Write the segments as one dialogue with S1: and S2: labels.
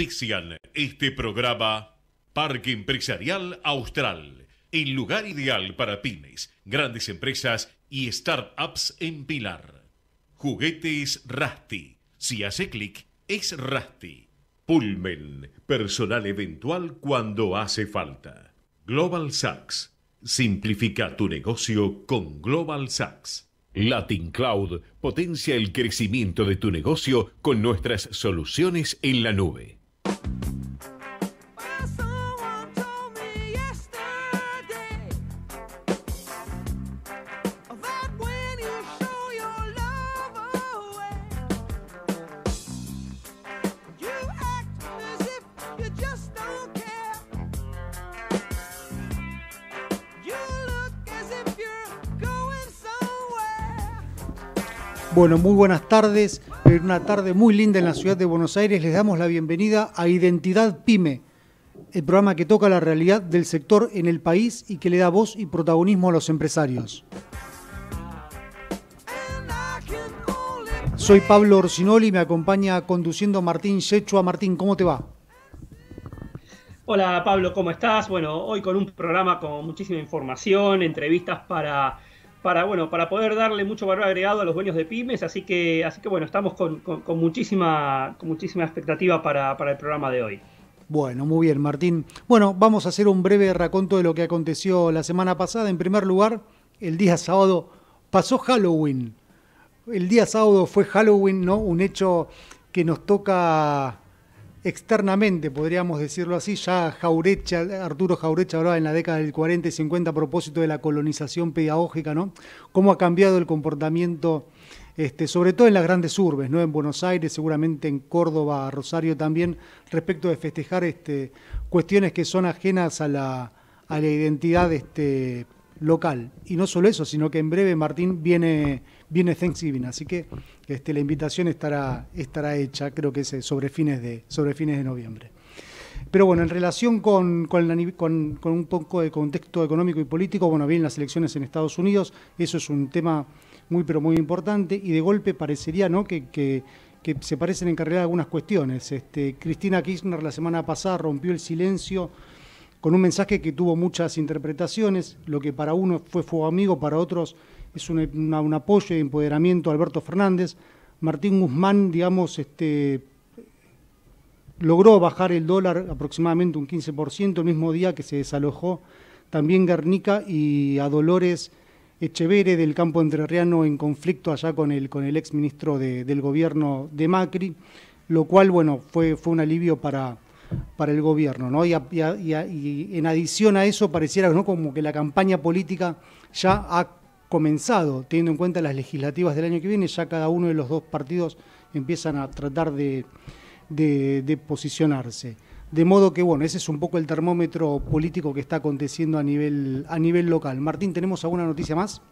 S1: Auspician este programa Parque Empresarial Austral, el lugar ideal para pymes, grandes empresas y startups en Pilar. Juguetes Rasti. Si hace clic, es Rasti. Pullman, personal eventual cuando hace falta. Global Sachs. Simplifica tu negocio con Global Sachs. Latin Cloud potencia el crecimiento de tu negocio con nuestras soluciones en la nube.
S2: Bueno, muy buenas tardes. Una tarde muy linda en la ciudad de Buenos Aires. Les damos la bienvenida a Identidad Pyme, el programa que toca la realidad del sector en el país y que le da voz y protagonismo a los empresarios. Soy Pablo Orsinoli y me acompaña conduciendo Martín Yechua. Martín, ¿cómo te va?
S3: Hola Pablo, ¿cómo estás? Bueno, hoy con un programa con muchísima información, entrevistas para poder darle mucho valor agregado a los dueños de pymes, así que bueno, estamos con muchísima expectativa para el programa de hoy.
S2: Bueno, muy bien, Martín. Bueno, vamos a hacer un breve raconto de lo que aconteció la semana pasada. En primer lugar, el día sábado pasó Halloween. El día sábado fue Halloween, ¿no? Un hecho que nos toca externamente, podríamos decirlo así. Ya Arturo Jaureche hablaba en la década del 40 y 50 a propósito de la colonización pedagógica, ¿no? Cómo ha cambiado el comportamiento, sobre todo en las grandes urbes, ¿no? En Buenos Aires, seguramente en Córdoba, Rosario también, respecto de festejar cuestiones que son ajenas a la identidad local. Y no solo eso, sino que en breve, Martín, viene Thanksgiving, así que la invitación estará hecha, creo que es sobre fines de noviembre. Pero bueno, en relación con un poco de contexto económico y político, bueno, vienen las elecciones en Estados Unidos, eso es un tema muy pero muy importante, y de golpe parecería, ¿no?, que se parecen en carrera algunas cuestiones. Cristina Kirchner la semana pasada rompió el silencio con un mensaje que tuvo muchas interpretaciones, lo que para uno fue fuego amigo, para otros es un apoyo y empoderamiento a Alberto Fernández. Martín Guzmán, digamos, logró bajar el dólar aproximadamente un 15%, el mismo día que se desalojó también Guernica y a Dolores Echeverre del campo entrerriano en conflicto allá con el ex ministro del gobierno de Macri, lo cual, bueno, fue un alivio para el gobierno, ¿no? Y en adición a eso pareciera, ¿no?, como que la campaña política ya ha comenzado, teniendo en cuenta las legislativas del año que viene, ya cada uno de los dos partidos empiezan a tratar de posicionarse. De modo que, bueno, ese es un poco el termómetro político que está aconteciendo a nivel local. Martín, ¿tenemos alguna noticia más?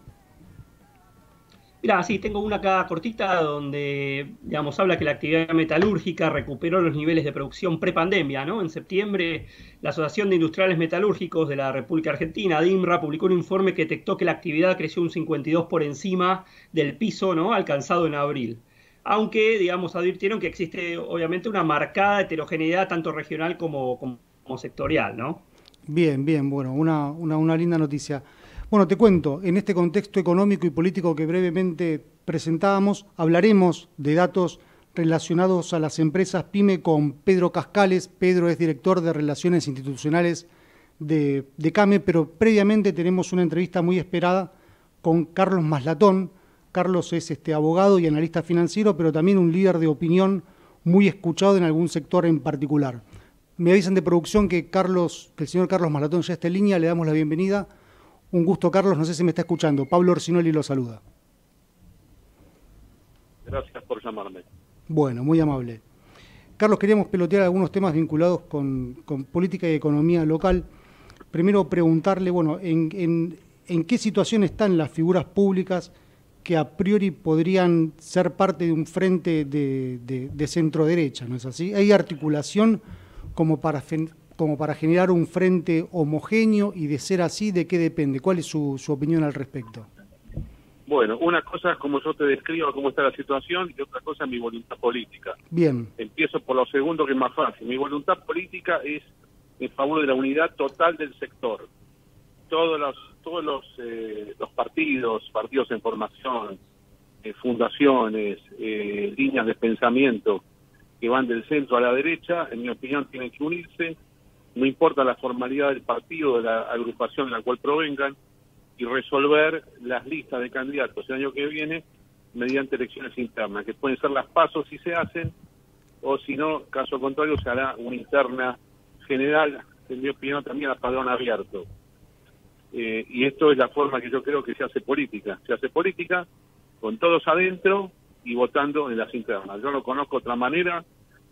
S3: Mirá, sí, tengo una acá cortita donde, digamos, habla que la actividad metalúrgica recuperó los niveles de producción prepandemia, ¿no? En septiembre, la Asociación de Industriales Metalúrgicos de la República Argentina, ADIMRA, publicó un informe que detectó que la actividad creció un 52% por encima del piso, ¿no?, alcanzado en abril. Aunque, digamos, advirtieron que existe, obviamente, una marcada heterogeneidad tanto regional como sectorial, ¿no?
S2: Bien, bueno, una linda noticia. Bueno, te cuento, en este contexto económico y político que brevemente presentábamos, hablaremos de datos relacionados a las empresas PYME con Pedro Cascales. Pedro es director de Relaciones Institucionales de CAME, pero previamente tenemos una entrevista muy esperada con Carlos Maslatón. Carlos es abogado y analista financiero, pero también un líder de opinión muy escuchado en algún sector en particular. Me avisan de producción que el señor Carlos Maslatón ya está en línea, le damos la bienvenida. Un gusto, Carlos, no sé si me está escuchando. Pablo Orsinoli lo saluda.
S4: Gracias por llamarme.
S2: Bueno, muy amable. Carlos, queríamos pelotear algunos temas vinculados con política y economía local. Primero preguntarle, bueno, ¿en qué situación están las figuras públicas que a priori podrían ser parte de un frente de centro-derecha, ¿no es así? ¿Hay articulación como para generar un frente homogéneo, y de ser así, ¿de qué depende? ¿Cuál es su opinión al respecto?
S4: Bueno, una cosa es como yo te describo cómo está la situación y otra cosa es mi voluntad política.
S2: Bien.
S4: Empiezo por lo segundo, que es más fácil. Mi voluntad política es en favor de la unidad total del sector. Todos los partidos en formación, fundaciones, líneas de pensamiento que van del centro a la derecha, en mi opinión tienen que unirse, no importa la formalidad del partido, de la agrupación de la cual provengan, y resolver las listas de candidatos el año que viene mediante elecciones internas, que pueden ser las PASO si se hacen, o si no, caso contrario, se hará una interna general, en mi opinión también a padrón abierto. Y esto es la forma que yo creo que se hace política. Se hace política con todos adentro y votando en las internas. Yo no conozco otra manera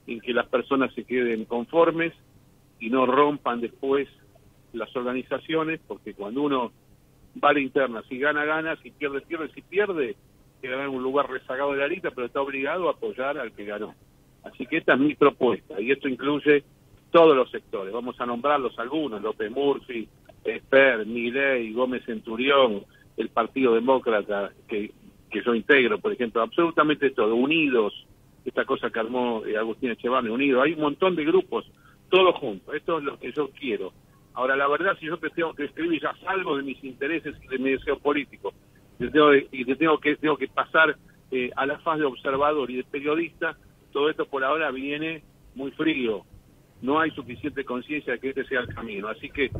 S4: en que las personas se queden conformes y no rompan después las organizaciones, porque cuando uno va a la interna, si gana, gana, si pierde, pierde, si pierde, quedará en un lugar rezagado de la lista, pero está obligado a apoyar al que ganó. Así que esta es mi propuesta, y esto incluye todos los sectores. Vamos a nombrarlos algunos: López Murphy, Esper, Milei, Gómez Centurión, el Partido Demócrata, que yo integro, por ejemplo, absolutamente todo, unidos, esta cosa que armó Agustín Echevame, unido. Hay un montón de grupos, todos juntos. Esto es lo que yo quiero. Ahora, la verdad, si yo te tengo que escribir, ya salgo de mis intereses y de mi deseo político, tengo que pasar a la faz de observador y de periodista, todo esto por ahora viene muy frío. No hay suficiente conciencia de que este sea el camino. Así que,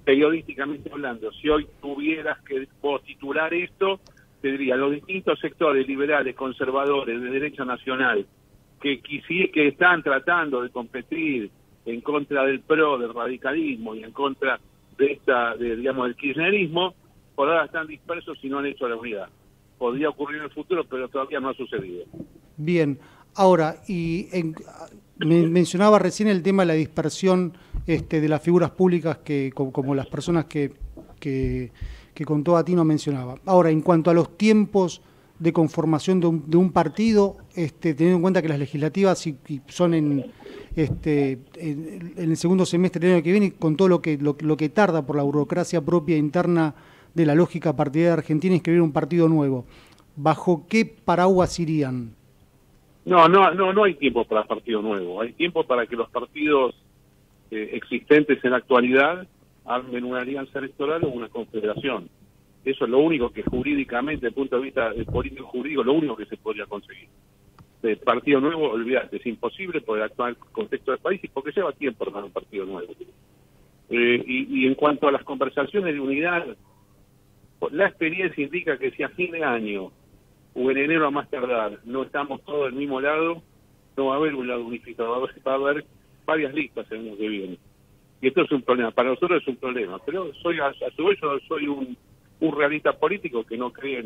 S4: periodísticamente hablando, si hoy tuvieras que titular esto, te diría: los distintos sectores liberales, conservadores, de derecha nacional, que están tratando de competir en contra del PRO, del radicalismo y en contra del kirchnerismo, por ahora están dispersos y no han hecho la unidad. Podría ocurrir en el futuro, pero todavía no ha sucedido.
S2: Bien. Ahora, mencionaba recién el tema de la dispersión de las figuras públicas, como las personas que contó Atino mencionaba. Ahora, en cuanto a los tiempos de conformación de un partido, teniendo en cuenta que las legislativas son en el segundo semestre del año que viene, con todo lo que tarda por la burocracia propia interna de la lógica partidaria argentina inscribir un partido nuevo, ¿bajo qué paraguas irían?
S4: No hay tiempo para partido nuevo. Hay tiempo para que los partidos existentes en la actualidad armen una alianza electoral o una confederación. Eso es lo único que jurídicamente, desde el punto de vista político jurídico, lo único que se podría conseguir. De partido nuevo, olvídate, es imposible por el actual contexto del país y porque lleva tiempo armar un partido nuevo. Y en cuanto a las conversaciones de unidad, la experiencia indica que si a fin de año o en enero a más tardar no estamos todos del mismo lado, no va a haber un lado unificado, va a haber varias listas el año que viene. Y esto es un problema, para nosotros es un problema, pero a su vez yo soy un realista político que no cree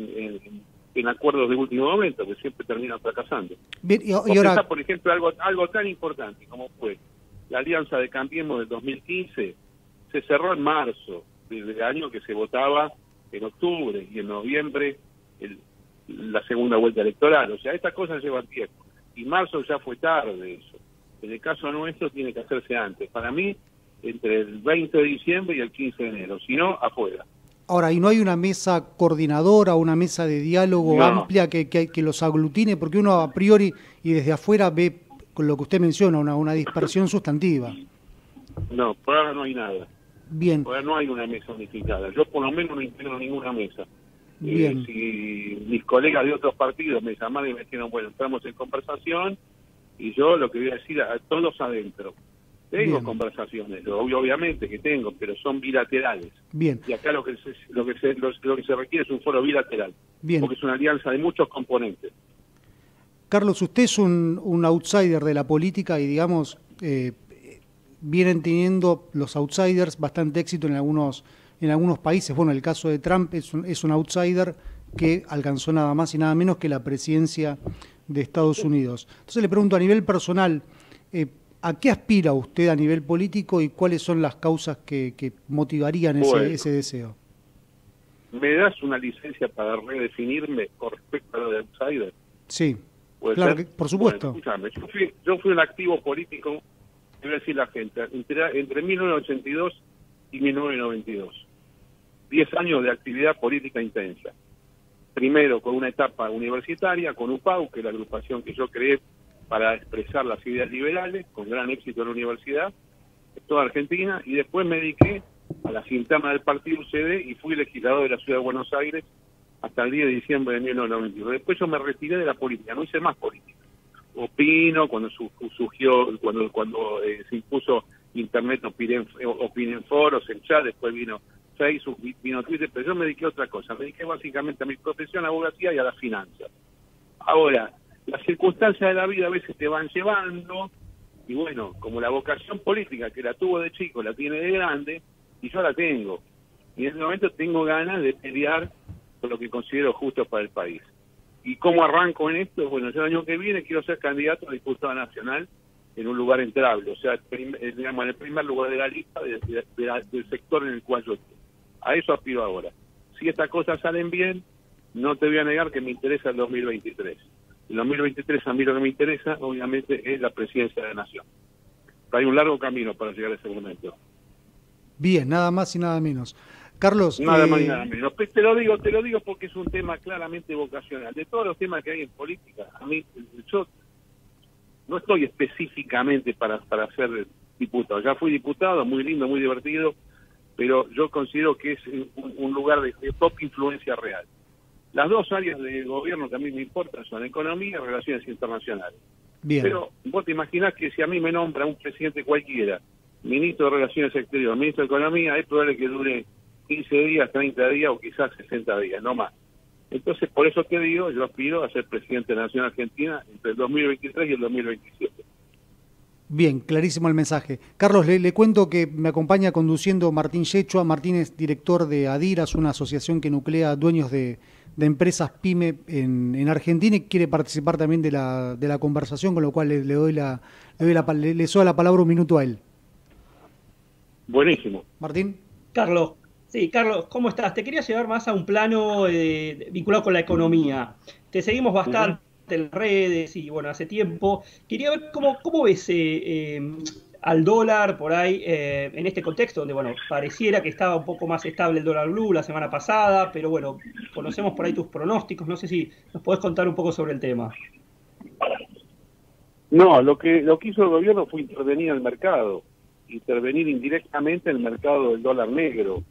S4: en acuerdos de último momento, que siempre terminan fracasando.
S2: Bien, y ahora,
S4: por ejemplo, algo tan importante como fue la alianza de Cambiemos del 2015, se cerró en marzo del año que se votaba en octubre, y en noviembre la segunda vuelta electoral. O sea, estas cosas llevan tiempo, y marzo ya fue tarde eso. En el caso nuestro tiene que hacerse antes. Para mí, entre el 20 de diciembre y el 15 de enero, si no, afuera.
S2: Ahora, ¿y no hay una mesa coordinadora, una mesa de diálogo amplia que los aglutine? Porque uno a priori y desde afuera ve, con lo que usted menciona, una dispersión sustantiva.
S4: No, por ahora no hay nada.
S2: Bien.
S4: Por ahora no hay una mesa unificada. Yo por lo menos no integro ninguna mesa.
S2: Bien.
S4: Si mis colegas de otros partidos me llamaron y me dijeron, bueno, estamos en conversación, y yo lo que voy a decir a todos adentro: tengo conversaciones, obviamente que tengo, pero son bilaterales.
S2: Bien.
S4: Y acá lo que se requiere es un foro bilateral.
S2: Bien.
S4: Porque es una alianza de muchos componentes.
S2: Carlos, usted es un outsider de la política y, digamos, vienen teniendo los outsiders bastante éxito en algunos países. Bueno, el caso de Trump es un outsider que alcanzó nada más y nada menos que la presidencia de Estados Unidos. Entonces le pregunto, a nivel personal, ¿a qué aspira usted a nivel político y cuáles son las causas que motivarían ese deseo?
S4: ¿Me das una licencia para redefinirme con respecto a lo de outsider?
S2: Sí, claro, por supuesto.
S4: Bueno, escúchame, yo fui un activo político, voy a decir la gente, entre 1982 y 1992. 10 años de actividad política intensa. primero con una etapa universitaria, con UPAU, que es la agrupación que yo creé para expresar las ideas liberales, con gran éxito en la universidad, en toda Argentina, y después me dediqué a las internas del partido UCD y fui legislador de la Ciudad de Buenos Aires hasta el 10 de diciembre de 1991. Después yo me retiré de la política, no hice más política. Opino, cuando surgió, cuando se impuso Internet, opiné en foros, en chat, después vino Facebook, vino Twitter, pero yo me dediqué a otra cosa. Me dediqué básicamente a mi profesión, a la abogacía y a las finanzas. Ahora, las circunstancias de la vida a veces te van llevando, y bueno, como la vocación política que la tuvo de chico, la tiene de grande, y yo la tengo. Y en este momento tengo ganas de pelear por lo que considero justo para el país. ¿Y cómo arranco en esto? Bueno, yo el año que viene quiero ser candidato a diputado nacional en un lugar entrable, o sea, digamos, en el primer lugar de la lista del sector en el cual yo estoy. A eso aspiro ahora. Si estas cosas salen bien, no te voy a negar que me interesa el 2023. El 2023 a mí lo que me interesa, obviamente, es la presidencia de la Nación. Pero hay un largo camino para llegar a ese momento.
S2: Bien, nada más y nada menos. Carlos...
S4: Nada más y nada menos. Te lo digo porque es un tema claramente vocacional. De todos los temas que hay en política, a mí, yo no estoy específicamente para ser diputado. Ya fui diputado, muy lindo, muy divertido, pero yo considero que es un lugar de top influencia real. Las dos áreas de gobierno que a mí me importan son economía y relaciones internacionales.
S2: Bien.
S4: Pero vos te imaginás que si a mí me nombra un presidente cualquiera, ministro de Relaciones Exteriores, ministro de Economía, es probable que dure 15 días, 30 días o quizás 60 días, no más. Entonces, por eso te digo, yo aspiro a ser presidente de la Nación Argentina entre el 2023 y el 2027.
S2: Bien, clarísimo el mensaje. Carlos, le cuento que me acompaña conduciendo Martín Yechua. Martín es director de ADIRAS, una asociación que nuclea dueños de empresas PYME en Argentina, y quiere participar también de la conversación, con lo cual le cedo la palabra un minuto a él.
S4: Buenísimo.
S2: Martín.
S3: Carlos, ¿cómo estás? Te quería llevar más a un plano vinculado con la economía. Te seguimos bastante en las redes y bueno, hace tiempo. Quería ver cómo ves al dólar por ahí en este contexto donde, bueno, pareciera que estaba un poco más estable el dólar blue la semana pasada, pero bueno, conocemos por ahí tus pronósticos. No sé si nos podés contar un poco sobre el tema.
S4: No, lo que hizo el gobierno fue intervenir en el mercado, intervenir indirectamente en el mercado del dólar negro,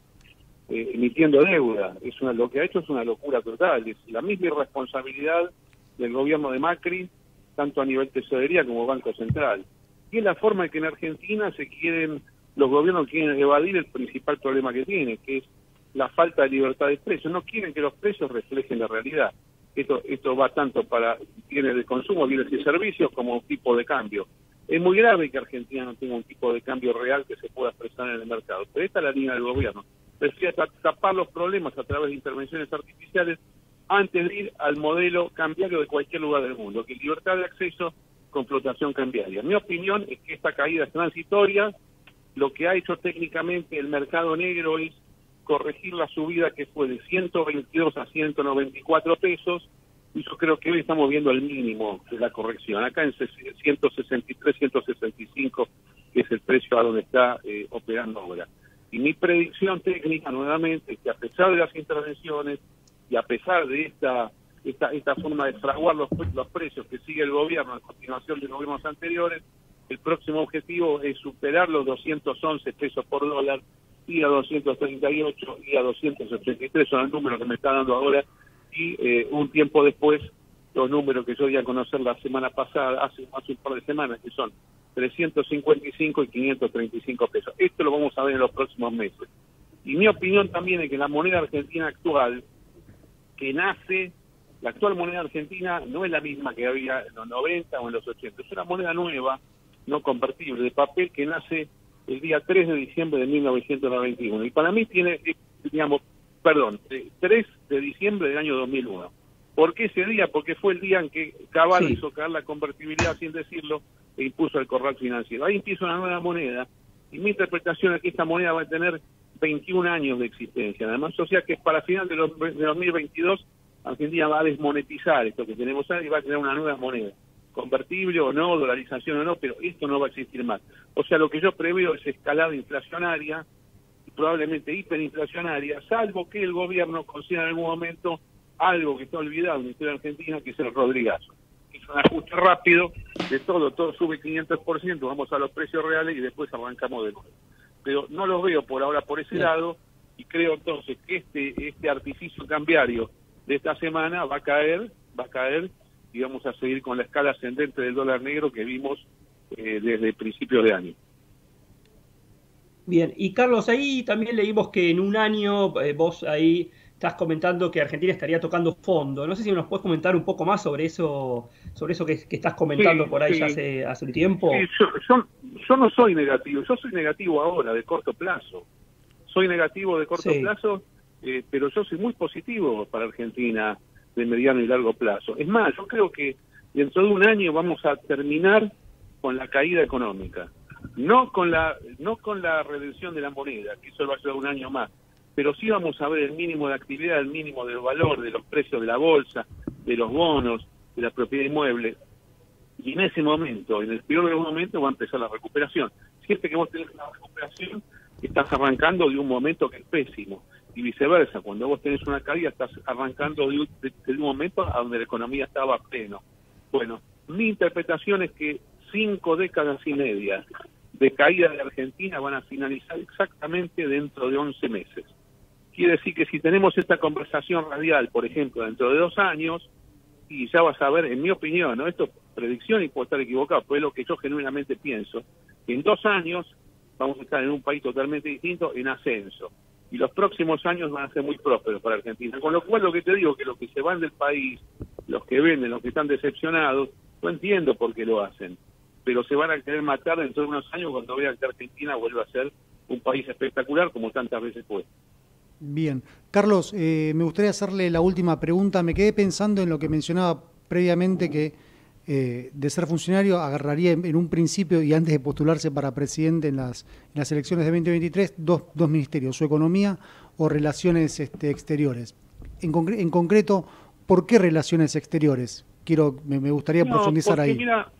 S4: emitiendo deuda. Lo que ha hecho es una locura total. Es la misma irresponsabilidad del gobierno de Macri, tanto a nivel tesorería como Banco Central. Y es la forma en que en Argentina los gobiernos quieren evadir el principal problema que tiene, que es la falta de libertad de precios. No quieren que los precios reflejen la realidad. Esto va tanto para bienes de consumo, bienes y servicios, como tipo de cambio. Es muy grave que Argentina no tenga un tipo de cambio real que se pueda expresar en el mercado. Pero esta es la línea del gobierno. Prefiere tapar los problemas a través de intervenciones artificiales antes de ir al modelo cambiario de cualquier lugar del mundo, que es libertad de acceso con flotación cambiaria. Mi opinión es que esta caída es transitoria. Lo que ha hecho técnicamente el mercado negro es corregir la subida que fue de 122 a 194 pesos, y yo creo que hoy estamos viendo el mínimo de la corrección, acá en 163, 165, que es el precio a donde está operando ahora. Y mi predicción técnica, nuevamente, es que a pesar de las intervenciones y a pesar de esta forma de fraguar los precios que sigue el gobierno a continuación de los gobiernos anteriores, el próximo objetivo es superar los 211 pesos por dólar, y a 238 y a 283 son el número que me está dando ahora, y un tiempo después los números que yo di a conocer la semana pasada, hace un par de semanas, que son 355 y 535 pesos. Esto lo vamos a ver en los próximos meses. Y mi opinión también es que la moneda argentina actual, la actual moneda argentina no es la misma que había en los 90 o en los 80, es una moneda nueva, no convertible, de papel, que nace el día 3 de diciembre de 1991. Y para mí tiene, 3 de diciembre del año 2001. ¿Por qué ese día? Porque fue el día en que Caballo hizo caer la convertibilidad, sin decirlo, e impuso el corral financiero. Ahí empieza una nueva moneda, y mi interpretación es que esta moneda va a tener 21 años de existencia. Además, o sea que para final de 2022, Argentina va a desmonetizar esto que tenemos ahí y va a tener una nueva moneda. Convertible o no, dolarización o no, pero esto no va a existir más. O sea, lo que yo preveo es escalada inflacionaria, probablemente hiperinflacionaria, salvo que el gobierno consiga en algún momento algo que está olvidado en la historia argentina, que es el Rodrigazo. Es un ajuste rápido de todo sube 500%, vamos a los precios reales y después arrancamos de nuevo. Pero no lo veo por ahora por ese lado, y creo entonces que este artificio cambiario de esta semana va a caer y vamos a seguir con la escala ascendente del dólar negro que vimos desde principios de año.
S3: Bien, y Carlos, ahí también leímos que en un año vos ahí estás comentando que Argentina estaría tocando fondo. No sé si nos puedes comentar un poco más sobre eso que estás comentando por ahí ya hace un tiempo.
S4: Sí, yo no soy negativo, yo soy negativo ahora, de corto plazo. Soy negativo de corto plazo, pero yo soy muy positivo para Argentina de mediano y largo plazo. Es más, yo creo que dentro de un año vamos a terminar con la caída económica. No con la redención de la moneda, que eso va a ser un año más, pero sí vamos a ver el mínimo de actividad, el mínimo del valor de los precios de la bolsa, de los bonos, de la propiedad inmueble. Y en ese momento, en el peor de los momentos, va a empezar la recuperación. Siempre que vos tenés una recuperación, estás arrancando de un momento que es pésimo. Y viceversa, cuando vos tenés una caída, estás arrancando de un momento a donde la economía estaba a pleno. Bueno, mi interpretación es que 5 décadas y media de caída de Argentina van a finalizar exactamente dentro de 11 meses. Quiere decir que si tenemos esta conversación radial, por ejemplo, dentro de 2 años, y ya vas a ver, en mi opinión, ¿no? Esto es predicción y puedo estar equivocado, pero es lo que yo genuinamente pienso, que en 2 años vamos a estar en un país totalmente distinto, en ascenso. Y los próximos años van a ser muy prósperos para Argentina. Con lo cual, lo que te digo, que los que se van del país, los que venden, los que están decepcionados, no entiendo por qué lo hacen. Pero se van a querer matar dentro de unos años cuando vean que Argentina vuelve a ser un país espectacular como tantas veces fue.
S2: Bien. Carlos, me gustaría hacerle la última pregunta. Me quedé pensando en lo que mencionaba previamente, que de ser funcionario agarraría en un principio y antes de postularse para presidente en las elecciones de 2023 dos ministerios, o economía o relaciones exteriores. En concreto, ¿por qué relaciones exteriores? Me gustaría profundizar ahí.
S4: Mira,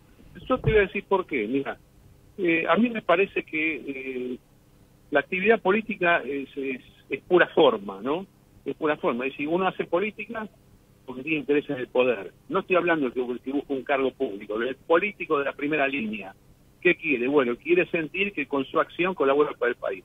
S4: yo te voy a decir por qué. Mira, a mí me parece que la actividad política es pura forma, ¿no? Es pura forma. Es decir, uno hace política porque tiene interés en el poder. No estoy hablando de que busca un cargo público, el político de la primera línea. ¿Qué quiere? Bueno, quiere sentir que con su acción colabora para el país.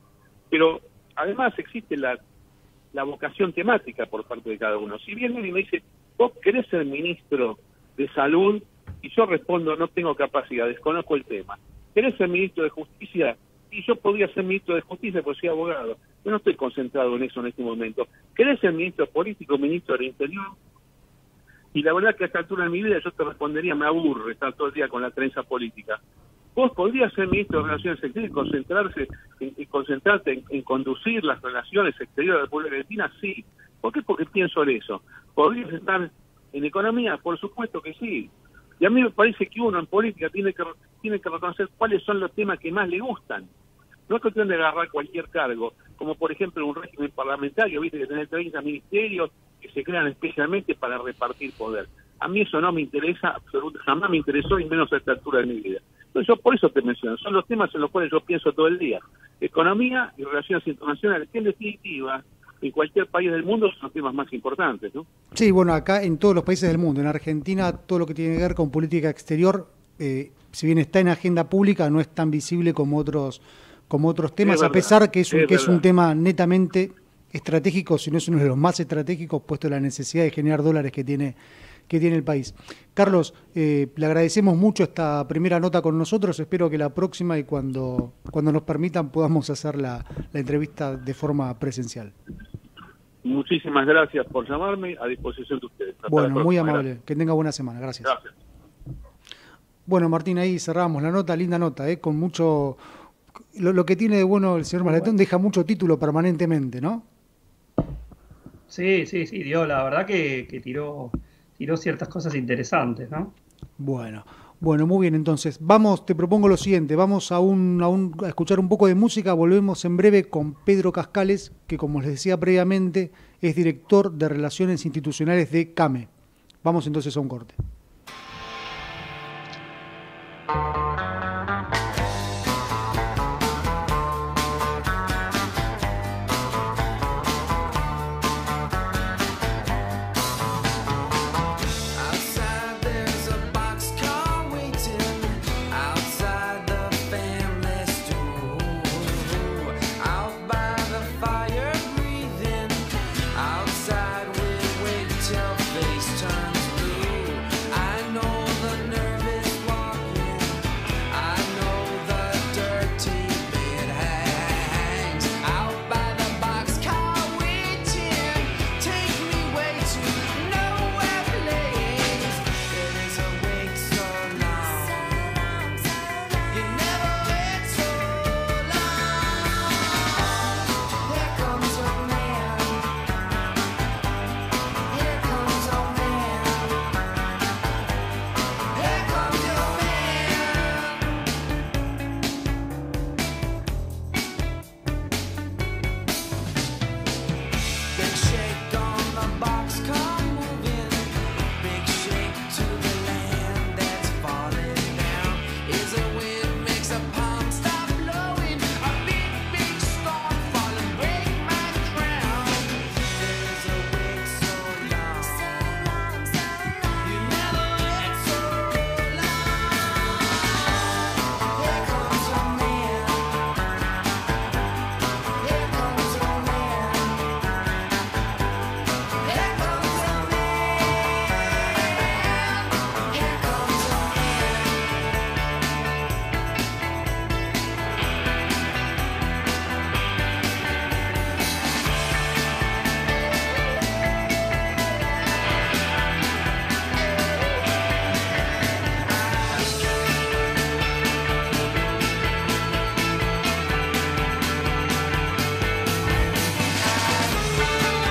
S4: Pero además existe la vocación temática por parte de cada uno. Si bien alguien me dice, ¿vos querés ser ministro de salud? Y yo respondo, no tengo capacidad, desconozco el tema. ¿Querés ser ministro de justicia? Y yo podría ser ministro de justicia porque soy abogado. Yo no estoy concentrado en eso en este momento. ¿Querés ser ministro político, ministro del Interior? Y la verdad que a esta altura de mi vida yo te respondería, me aburre estar todo el día con la trenza política. Vos podrías ser ministro de Relaciones Exteriores y concentrarte en conducir las relaciones exteriores de la República Argentina, sí. ¿Por qué? Porque pienso en eso. ¿Podrías estar en economía? Por supuesto que sí. Y a mí me parece que uno en política tiene que reconocer cuáles son los temas que más le gustan. No es cuestión de agarrar cualquier cargo, como por ejemplo un régimen parlamentario, viste que tener 30 ministerios que se crean especialmente para repartir poder. A mí eso no me interesa, absolutamente, jamás me interesó y menos a esta altura de mi vida. Entonces yo por eso te menciono, son los temas en los cuales yo pienso todo el día. Economía y relaciones internacionales, que en definitiva, en cualquier país del mundo son los temas más importantes, ¿no?
S2: Sí, bueno, acá en todos los países del mundo, en Argentina, todo lo que tiene que ver con política exterior, si bien está en agenda pública, no es tan visible como otros temas, a pesar que es un tema netamente estratégico, si no es uno de los más estratégicos, puesto la necesidad de generar dólares que tiene el país. Carlos, le agradecemos mucho esta primera nota con nosotros, espero que la próxima y cuando nos permitan podamos hacer la entrevista de forma presencial.
S4: Muchísimas gracias por llamarme, a disposición de ustedes.
S2: Bueno, muy amable, que tenga buena semana, gracias.
S4: Gracias.
S2: Bueno, Martín, ahí cerramos la nota, linda nota, con mucho... Lo que tiene de bueno el señor Maletón, deja mucho título permanentemente, ¿no?
S3: Sí, dio, la verdad que tiró ciertas cosas interesantes, ¿no?
S2: Bueno, muy bien, entonces, te propongo lo siguiente, vamos a escuchar un poco de música, volvemos en breve con Pedro Cascales, que como les decía previamente, es director de Relaciones Institucionales de CAME. Vamos entonces a un corte.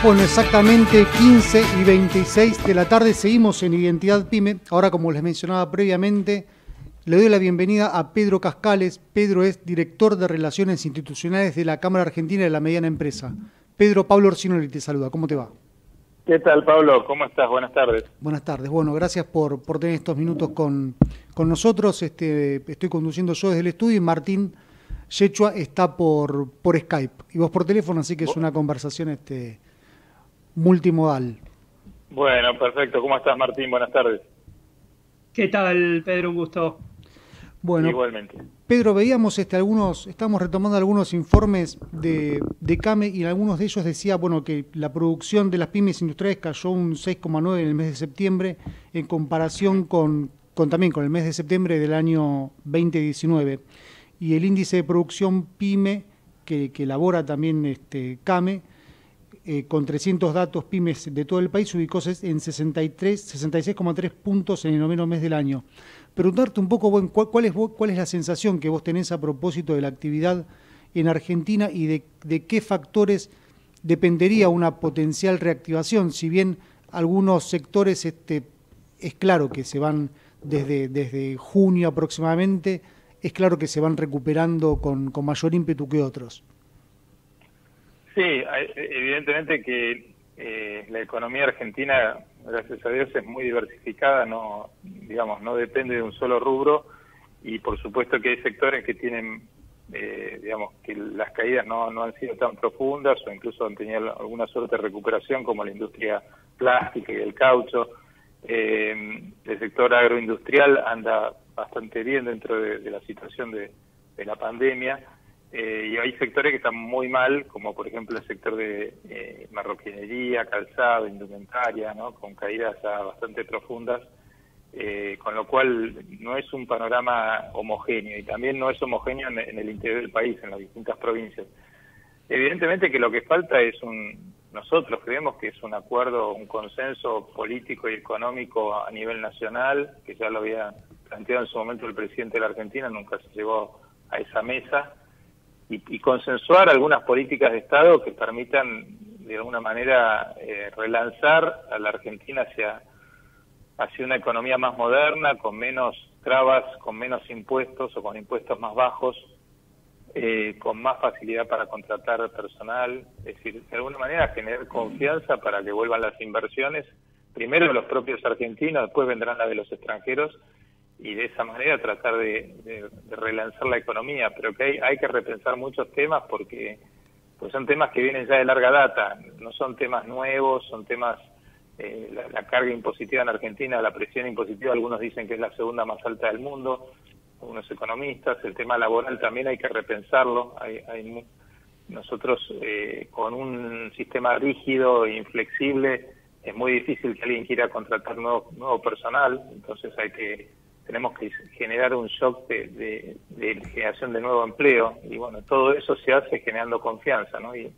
S2: Bueno, exactamente 15 y 26 de la tarde, seguimos en Identidad Pyme. Ahora, como les mencionaba previamente, le doy la bienvenida a Pedro Cascales. Pedro es director de Relaciones Institucionales de la Cámara Argentina de la Mediana Empresa. Pedro, Pablo Orsinoli te saluda. ¿Cómo te va?
S5: ¿Qué tal, Pablo? ¿Cómo estás? Buenas tardes.
S2: Buenas tardes. Bueno, gracias por tener estos minutos con nosotros. Estoy conduciendo yo desde el estudio y Martín Yechua está por Skype y vos por teléfono, así que es una conversación multimodal.
S5: Bueno, perfecto. ¿Cómo estás, Martín? Buenas tardes.
S3: ¿Qué tal, Pedro? Un gusto.
S2: Bueno,
S5: igualmente.
S2: Pedro, veíamos estamos retomando algunos informes de CAME y en algunos de ellos decía, bueno, que la producción de las pymes industriales cayó un 6,9 en el mes de septiembre en comparación también con el mes de septiembre del año 2019. Y el índice de producción PYME que elabora también CAME, con 300 datos pymes de todo el país, se ubicó en 66,3 puntos en el noveno mes del año. Preguntarte un poco, bueno, ¿cuál es la sensación que vos tenés a propósito de la actividad en Argentina y de qué factores dependería una potencial reactivación? Si bien algunos sectores es claro que se van desde junio aproximadamente, es claro que se van recuperando con mayor ímpetu que otros.
S5: Sí, evidentemente que la economía argentina, gracias a Dios, es muy diversificada, no depende de un solo rubro, y por supuesto que hay sectores que tienen, que las caídas no han sido tan profundas o incluso han tenido alguna suerte de recuperación, como la industria plástica y el caucho. El sector agroindustrial anda bastante bien dentro de la situación de la pandemia. Y hay sectores que están muy mal, como por ejemplo el sector de marroquinería, calzado, indumentaria, ¿no? Con caídas bastante profundas, con lo cual no es un panorama homogéneo, y también no es homogéneo en el interior del país, en las distintas provincias. Evidentemente que lo que falta nosotros creemos que es un acuerdo, un consenso político y económico a nivel nacional, que ya lo había planteado en su momento el presidente de la Argentina, nunca se llegó a esa mesa, y consensuar algunas políticas de Estado que permitan de alguna manera relanzar a la Argentina hacia una economía más moderna, con menos trabas, con menos impuestos o con impuestos más bajos, con más facilidad para contratar personal, es decir, de alguna manera generar confianza para que vuelvan las inversiones, primero de los propios argentinos, después vendrán las de los extranjeros, y de esa manera tratar de relanzar la economía, pero que hay que repensar muchos temas porque pues son temas que vienen ya de larga data, no son temas nuevos, son temas, la carga impositiva en Argentina, la presión impositiva, algunos dicen que es la segunda más alta del mundo, algunos economistas, el tema laboral también hay que repensarlo, nosotros con un sistema rígido e inflexible es muy difícil que alguien quiera contratar nuevo personal, entonces tenemos que generar un shock de generación de nuevo empleo, y bueno, todo eso se hace generando confianza, ¿no? Y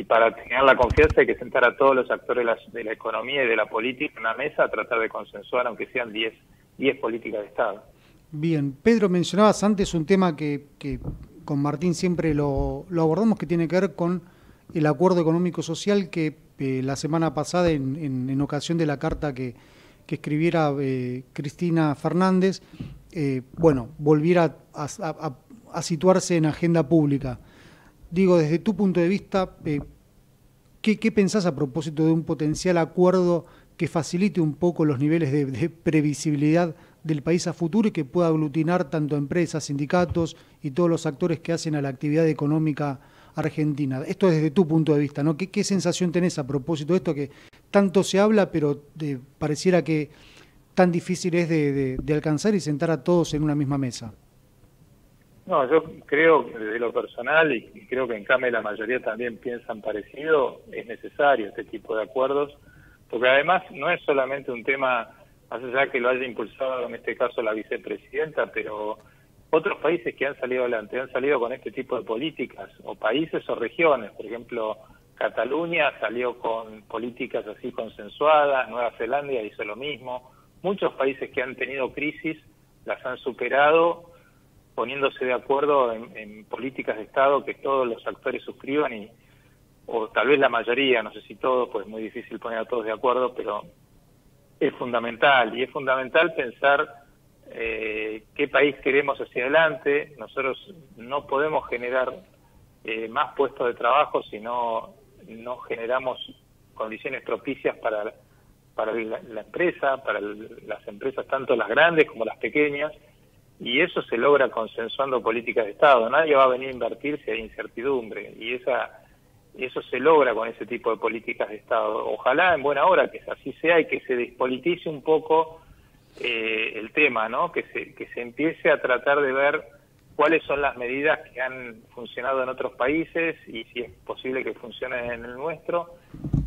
S5: para generar la confianza hay que sentar a todos los actores de la economía y de la política en una mesa a tratar de consensuar, aunque sean 10 políticas de Estado.
S2: Bien, Pedro, mencionabas antes un tema que con Martín siempre lo abordamos, que tiene que ver con el acuerdo económico-social que la semana pasada, en ocasión de la carta que escribiera Cristina Fernández, volviera a situarse en agenda pública. Digo, desde tu punto de vista, ¿qué pensás a propósito de un potencial acuerdo que facilite un poco los niveles de previsibilidad del país a futuro y que pueda aglutinar tanto empresas, sindicatos y todos los actores que hacen a la actividad económica argentina? Esto desde tu punto de vista, ¿no? ¿Qué sensación tenés a propósito de esto que tanto se habla, pero pareciera que tan difícil es de alcanzar y sentar a todos en una misma mesa?
S5: No, yo creo que desde lo personal, y creo que en CAME la mayoría también piensan parecido, es necesario este tipo de acuerdos, porque además no es solamente un tema, más allá que lo haya impulsado en este caso la vicepresidenta, pero otros países que han salido adelante, han salido con este tipo de políticas, o países o regiones, por ejemplo, Cataluña salió con políticas así consensuadas, Nueva Zelanda hizo lo mismo, muchos países que han tenido crisis las han superado poniéndose de acuerdo en políticas de Estado que todos los actores suscriban, o tal vez la mayoría, no sé si todos, pues es muy difícil poner a todos de acuerdo, pero es fundamental, y es fundamental pensar qué país queremos hacia adelante. Nosotros no podemos generar más puestos de trabajo si no generamos condiciones propicias para la empresa, para las empresas, tanto las grandes como las pequeñas, y eso se logra consensuando políticas de Estado. Nadie va a venir a invertir si hay incertidumbre, y eso se logra con ese tipo de políticas de Estado. Ojalá en buena hora que así sea y que se despolitice un poco el tema, ¿no? Que se empiece a tratar de ver cuáles son las medidas que han funcionado en otros países y si es posible que funcionen en el nuestro,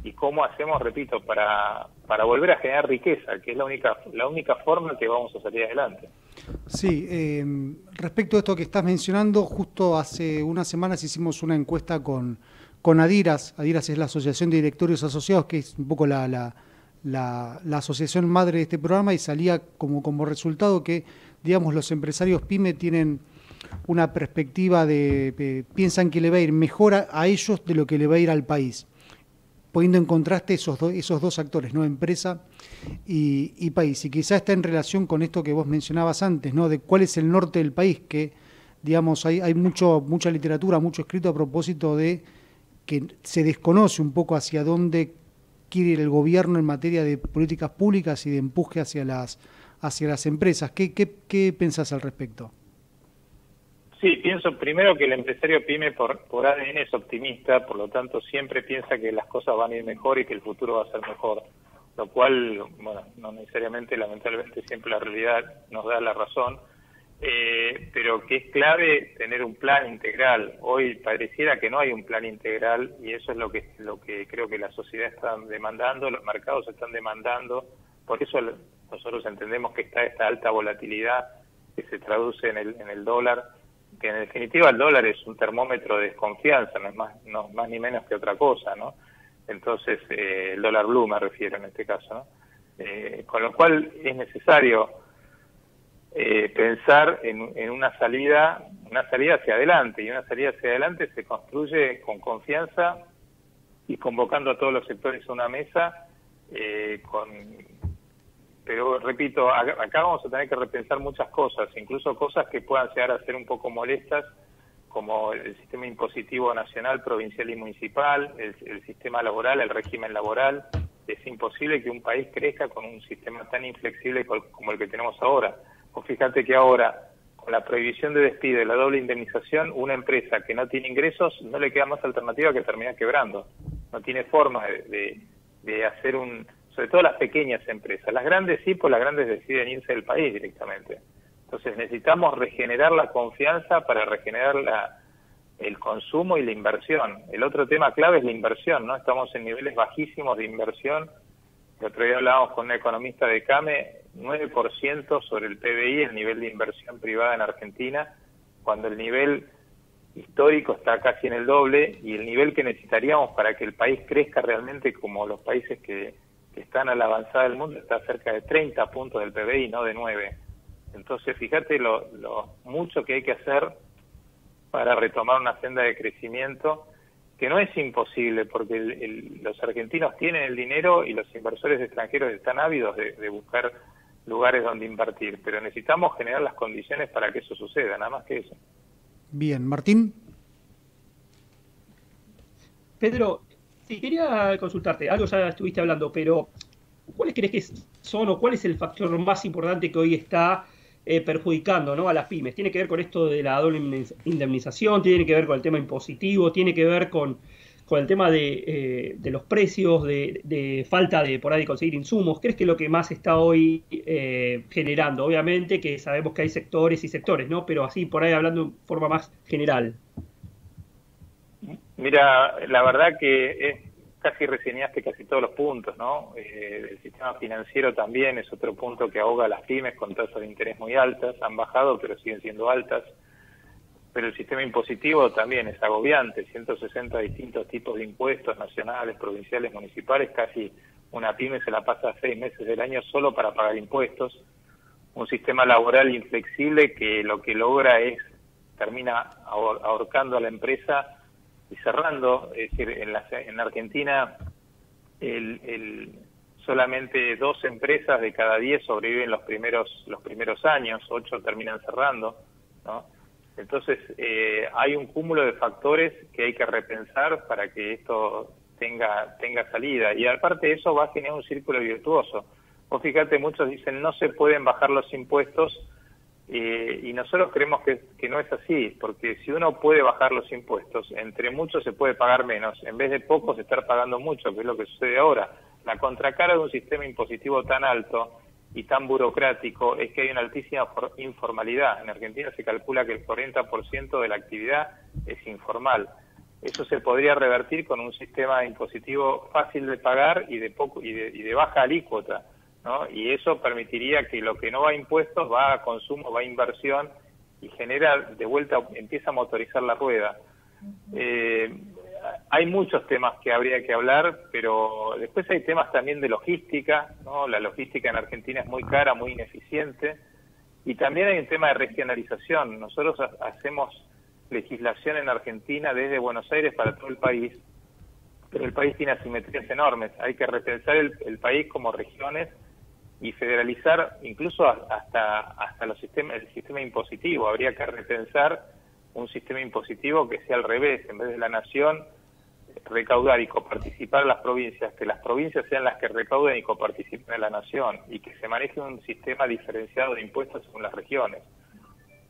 S5: y cómo hacemos, repito, para volver a generar riqueza, que es la única forma que vamos a salir adelante.
S2: Sí, respecto a esto que estás mencionando, justo hace unas semanas hicimos una encuesta con Adiras. Adiras es la Asociación de Directorios Asociados, que es un poco la asociación madre de este programa, y salía como resultado que, digamos, los empresarios PYME tienen una perspectiva piensan que le va a ir mejor a ellos de lo que le va a ir al país, poniendo en contraste esos dos actores, ¿no? Empresa y país. Y quizá está en relación con esto que vos mencionabas antes, ¿no? De cuál es el norte del país, que, digamos, hay mucha literatura, mucho escrito a propósito de que se desconoce un poco hacia dónde quiere ir el gobierno en materia de políticas públicas y de empuje hacia las empresas. ¿Qué pensás al respecto?
S5: Sí, pienso primero que el empresario PYME por ADN es optimista, por lo tanto siempre piensa que las cosas van a ir mejor y que el futuro va a ser mejor, lo cual, bueno, no necesariamente, lamentablemente siempre la realidad nos da la razón, pero que es clave tener un plan integral. Hoy pareciera que no hay un plan integral, y eso es lo que creo que la sociedad está demandando, los mercados están demandando. Por eso nosotros entendemos que está esta alta volatilidad que se traduce en el dólar, que en definitiva el dólar es un termómetro de desconfianza, no es más ni menos que otra cosa, ¿no? Entonces, el dólar blue me refiero en este caso, ¿no? Con lo cual es necesario pensar en una salida hacia adelante, y una salida hacia adelante se construye con confianza y convocando a todos los sectores a una mesa, pero repito, acá vamos a tener que repensar muchas cosas, incluso cosas que puedan llegar a ser un poco molestas, como el sistema impositivo nacional, provincial y municipal, el sistema laboral, el régimen laboral. Es imposible que un país crezca con un sistema tan inflexible como el que tenemos ahora. Pues fíjate que ahora, con la prohibición de despido y la doble indemnización, una empresa que no tiene ingresos no le queda más alternativa que terminar quebrando. No tiene forma de hacer sobre todo las pequeñas empresas. Las grandes sí, pues las grandes deciden irse del país directamente. Entonces necesitamos regenerar la confianza para regenerar el consumo y la inversión. El otro tema clave es la inversión, ¿no? Estamos en niveles bajísimos de inversión. El otro día hablábamos con un economista de CAME, 9% sobre el PBI, el nivel de inversión privada en Argentina, cuando el nivel histórico está casi en el doble, y el nivel que necesitaríamos para que el país crezca realmente como los países que están a la avanzada del mundo está cerca de 30 puntos del PBI, no de 9. Entonces, fíjate lo mucho que hay que hacer para retomar una senda de crecimiento, que no es imposible, porque los argentinos tienen el dinero y los inversores extranjeros están ávidos de buscar lugares donde invertir, pero necesitamos generar las condiciones para que eso suceda, nada más que eso.
S2: Bien, Martín.
S3: Pedro, sí, quería consultarte, algo ya estuviste hablando, pero ¿cuáles crees que son o cuál es el factor más importante que hoy está perjudicando, ¿no?, a las pymes? ¿Tiene que ver con esto de la doble indemnización? ¿Tiene que ver con el tema impositivo? ¿Tiene que ver con el tema de los precios, de falta de por ahí de conseguir insumos? ¿Crees que es lo que más está hoy generando? Obviamente que sabemos que hay sectores y sectores, ¿no? Pero así por ahí hablando de forma más general.
S5: Mira, la verdad que casi reseñaste casi todos los puntos, ¿no? El sistema financiero también es otro punto que ahoga a las pymes con tasas de interés muy altas. Han bajado, pero siguen siendo altas. Pero el sistema impositivo también es agobiante, 160 distintos tipos de impuestos nacionales, provinciales, municipales. Casi una pyme se la pasa 6 meses del año solo para pagar impuestos. Un sistema laboral inflexible que lo que logra termina ahorcando a la empresa cerrando. Es decir, en Argentina solamente 2 empresas de cada 10 sobreviven los primeros años, 8 terminan cerrando, ¿no? Entonces hay un cúmulo de factores que hay que repensar para que esto tenga salida, y aparte de eso va a generar un círculo virtuoso. Vos fíjate, muchos dicen no se pueden bajar los impuestos, y nosotros creemos que no es así, porque si uno puede bajar los impuestos, entre muchos se puede pagar menos, en vez de pocos estar pagando mucho, que es lo que sucede ahora. La contracara de un sistema impositivo tan alto y tan burocrático es que hay una altísima informalidad. En Argentina se calcula que el 40% de la actividad es informal. Eso se podría revertir con un sistema impositivo fácil de pagar y de baja alícuota, ¿no? Y eso permitiría que lo que no va a impuestos va a consumo, va a inversión, y genera de vuelta, empieza a motorizar la rueda. Hay muchos temas que habría que hablar, pero después hay temas también de logística, ¿no? La logística en Argentina es muy cara, muy ineficiente, y también hay un tema de regionalización. Nosotros hacemos legislación en Argentina desde Buenos Aires para todo el país, pero el país tiene asimetrías enormes. Hay que repensar el país como regiones y federalizar incluso hasta el sistema impositivo. Habría que repensar un sistema impositivo que sea al revés, en vez de la nación recaudar y coparticipar a las provincias, que las provincias sean las que recauden y coparticipen en la nación, y que se maneje un sistema diferenciado de impuestos según las regiones.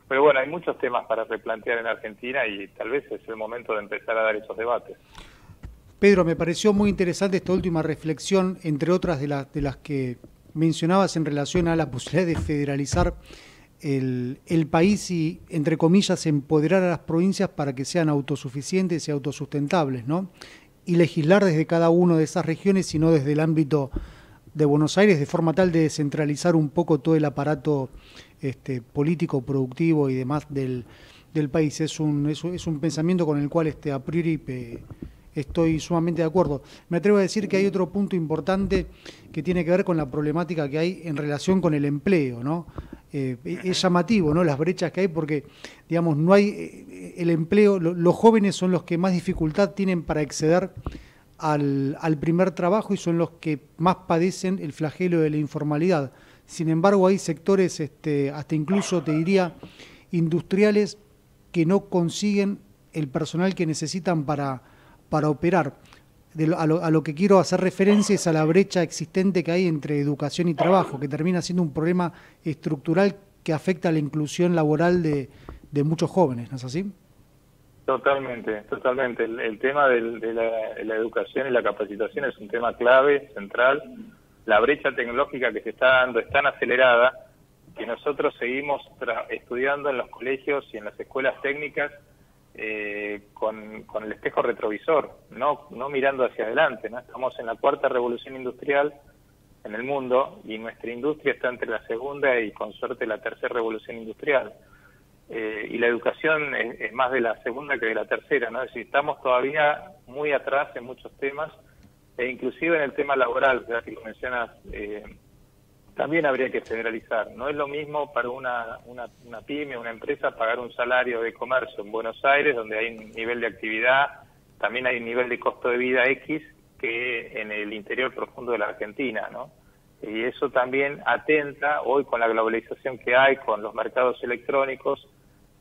S5: Pero bueno, hay muchos temas para replantear en Argentina y tal vez es el momento de empezar a dar esos debates.
S2: Pedro, me pareció muy interesante esta última reflexión, entre otras de las que mencionabas en relación a la posibilidad de federalizar el país y, entre comillas, empoderar a las provincias para que sean autosuficientes y autosustentables, ¿no? Y legislar desde cada una de esas regiones y no desde el ámbito de Buenos Aires, de forma tal de descentralizar un poco todo el aparato político, productivo y demás del país. Es un pensamiento con el cual a priori estoy sumamente de acuerdo. Me atrevo a decir que hay otro punto importante que tiene que ver con la problemática que hay en relación con el empleo, ¿no? Es llamativo, ¿no? Las brechas que hay, porque, digamos, no hay el empleo. Los jóvenes son los que más dificultad tienen para acceder al primer trabajo y son los que más padecen el flagelo de la informalidad. Sin embargo, hay sectores, hasta incluso te diría, industriales, que no consiguen el personal que necesitan para operar. A lo que quiero hacer referencia es a la brecha existente que hay entre educación y trabajo, que termina siendo un problema estructural que afecta a la inclusión laboral de muchos jóvenes, ¿no es así?
S5: Totalmente. El tema de la educación y la capacitación es un tema clave, central. La brecha tecnológica que se está dando es tan acelerada que nosotros seguimos estudiando en los colegios y en las escuelas técnicas con el espejo retrovisor, no mirando hacia adelante, ¿no? Estamos en la 4ª revolución industrial en el mundo y nuestra industria está entre la 2ª y con suerte la 3ª revolución industrial. Y la educación es más de la 2ª que de la 3ª, ¿no? Es decir, estamos todavía muy atrás en muchos temas, e inclusive en el tema laboral, ya que lo mencionas, también habría que federalizar. No es lo mismo para una pyme, una empresa, pagar un salario de comercio en Buenos Aires, donde hay un nivel de actividad, también hay un nivel de costo de vida X, que en el interior profundo de la Argentina, ¿no? Y eso también atenta, hoy con la globalización que hay, con los mercados electrónicos,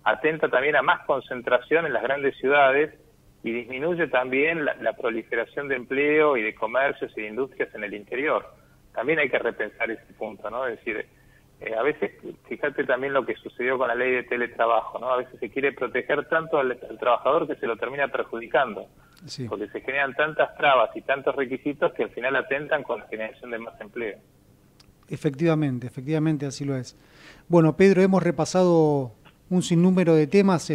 S5: atenta también a más concentración en las grandes ciudades y disminuye también la proliferación de empleo y de comercios y de industrias en el interior. También hay que repensar ese punto, ¿no? Es decir, a veces, fíjate también lo que sucedió con la ley de teletrabajo, ¿no? A veces se quiere proteger tanto al trabajador que se lo termina perjudicando, sí, porque se generan tantas trabas y tantos requisitos que al final atentan con la generación de más empleo.
S2: Efectivamente así lo es. Bueno, Pedro, hemos repasado un sinnúmero de temas,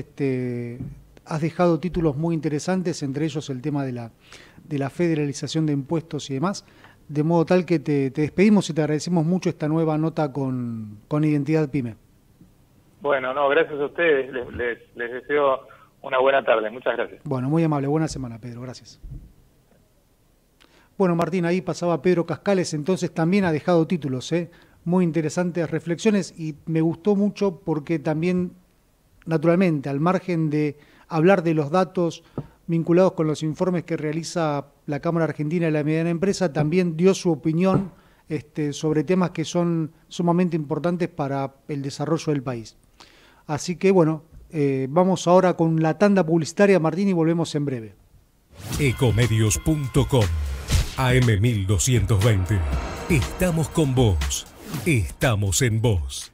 S2: has dejado títulos muy interesantes, entre ellos el tema de la federalización de impuestos y demás, de modo tal que te despedimos y te agradecemos mucho esta nueva nota con Identidad Pyme.
S5: Bueno, gracias a ustedes, les deseo una buena tarde, muchas gracias.
S2: Bueno, muy amable, buena semana, Pedro, gracias. Bueno, Martín, ahí pasaba Pedro Cascales, entonces también ha dejado títulos, muy interesantes reflexiones, y me gustó mucho porque también, naturalmente, al margen de hablar de los datos vinculados con los informes que realiza la Cámara Argentina de la Mediana Empresa, también dio su opinión sobre temas que son sumamente importantes para el desarrollo del país. Así que bueno, vamos ahora con la tanda publicitaria, Martín, y volvemos en breve.
S6: Ecomedios.com AM1220. Estamos con vos. Estamos en vos.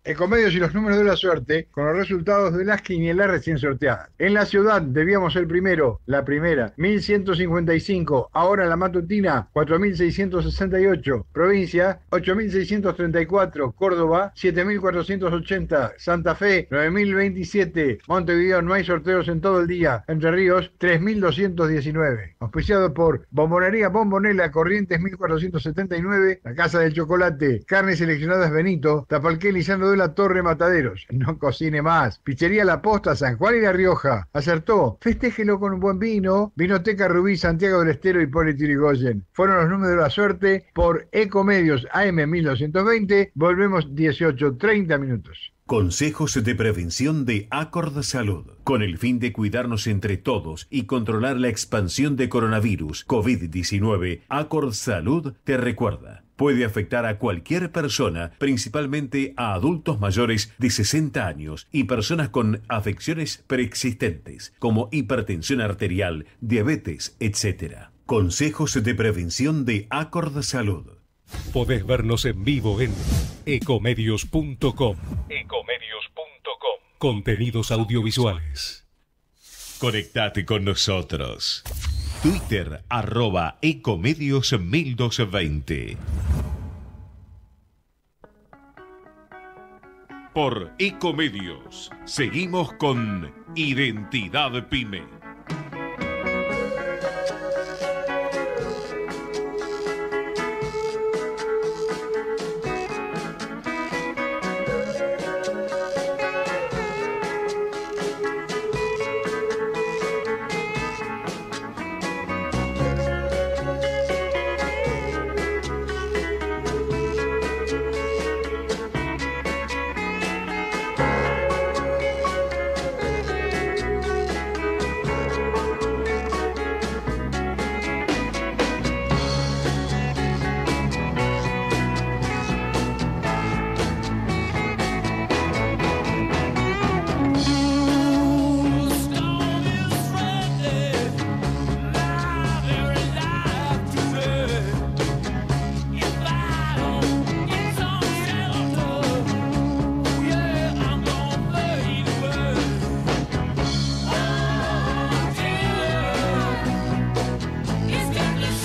S7: Ecomedios y los números de la suerte con los resultados de las quinielas recién sorteadas. En la ciudad debíamos el primero, la primera, 1155. Ahora la matutina, 4668. Provincia, 8634. Córdoba, 7480. Santa Fe, 9027. Montevideo, no hay sorteos en todo el día. Entre Ríos, 3219. Auspiciado por Bombonería Bombonela, Corrientes 1479. La Casa del Chocolate, Carnes Seleccionadas Benito, Tapalqué, Lisandro de la Torre, Mataderos. No cocine más. Pizzería La Posta, San Juan y La Rioja. Acertó. Festéjelo con un buen vino. Vinoteca Rubí, Santiago del Estero y Hipólito Yrigoyen. Fueron los números de la suerte por Ecomedios AM 1220. Volvemos 18:30 minutos.
S8: Consejos de prevención de Acord Salud. Con el fin de cuidarnos entre todos y controlar la expansión de coronavirus COVID-19, Acord Salud te recuerda. Puede afectar a cualquier persona, principalmente a adultos mayores de 60 años y personas con afecciones preexistentes, como hipertensión arterial, diabetes, etc. Consejos de prevención de Acord Salud.
S6: Podés vernos en vivo en ecomedios.com. Contenidos audiovisuales.
S1: Conectate con nosotros. Twitter, @ecomedios1220. Por Ecomedios, seguimos con Identidad Pyme.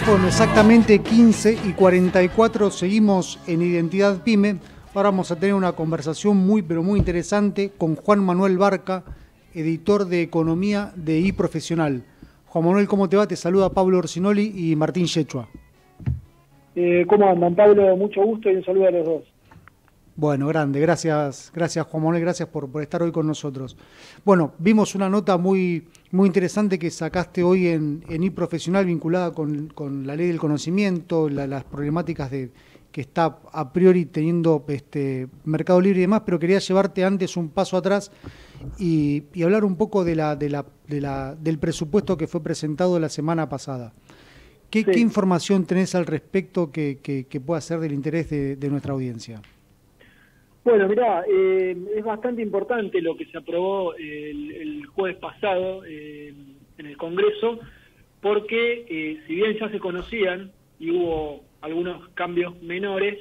S2: Bueno, exactamente 15:44, seguimos en Identidad Pyme. Ahora vamos a tener una conversación muy interesante con Juan Manuel Barca, editor de Economía de iProfesional. Juan Manuel, ¿cómo te va? Te saluda Pablo Orsinoli y Martín Yechua.
S9: ¿Cómo andan, Pablo? Mucho gusto y un saludo a los dos.
S2: Bueno, grande, gracias Juan Manuel, gracias por estar hoy con nosotros. Bueno, vimos una nota muy interesante que sacaste hoy en iProfesional vinculada con la ley del conocimiento, las problemáticas que está a priori teniendo Mercado Libre y demás, pero quería llevarte antes un paso atrás y hablar un poco del presupuesto que fue presentado la semana pasada. ¿Qué información tenés al respecto que pueda ser del interés de nuestra audiencia?
S9: Bueno, mirá, es bastante importante lo que se aprobó el jueves pasado en el Congreso, porque si bien ya se conocían y hubo algunos cambios menores,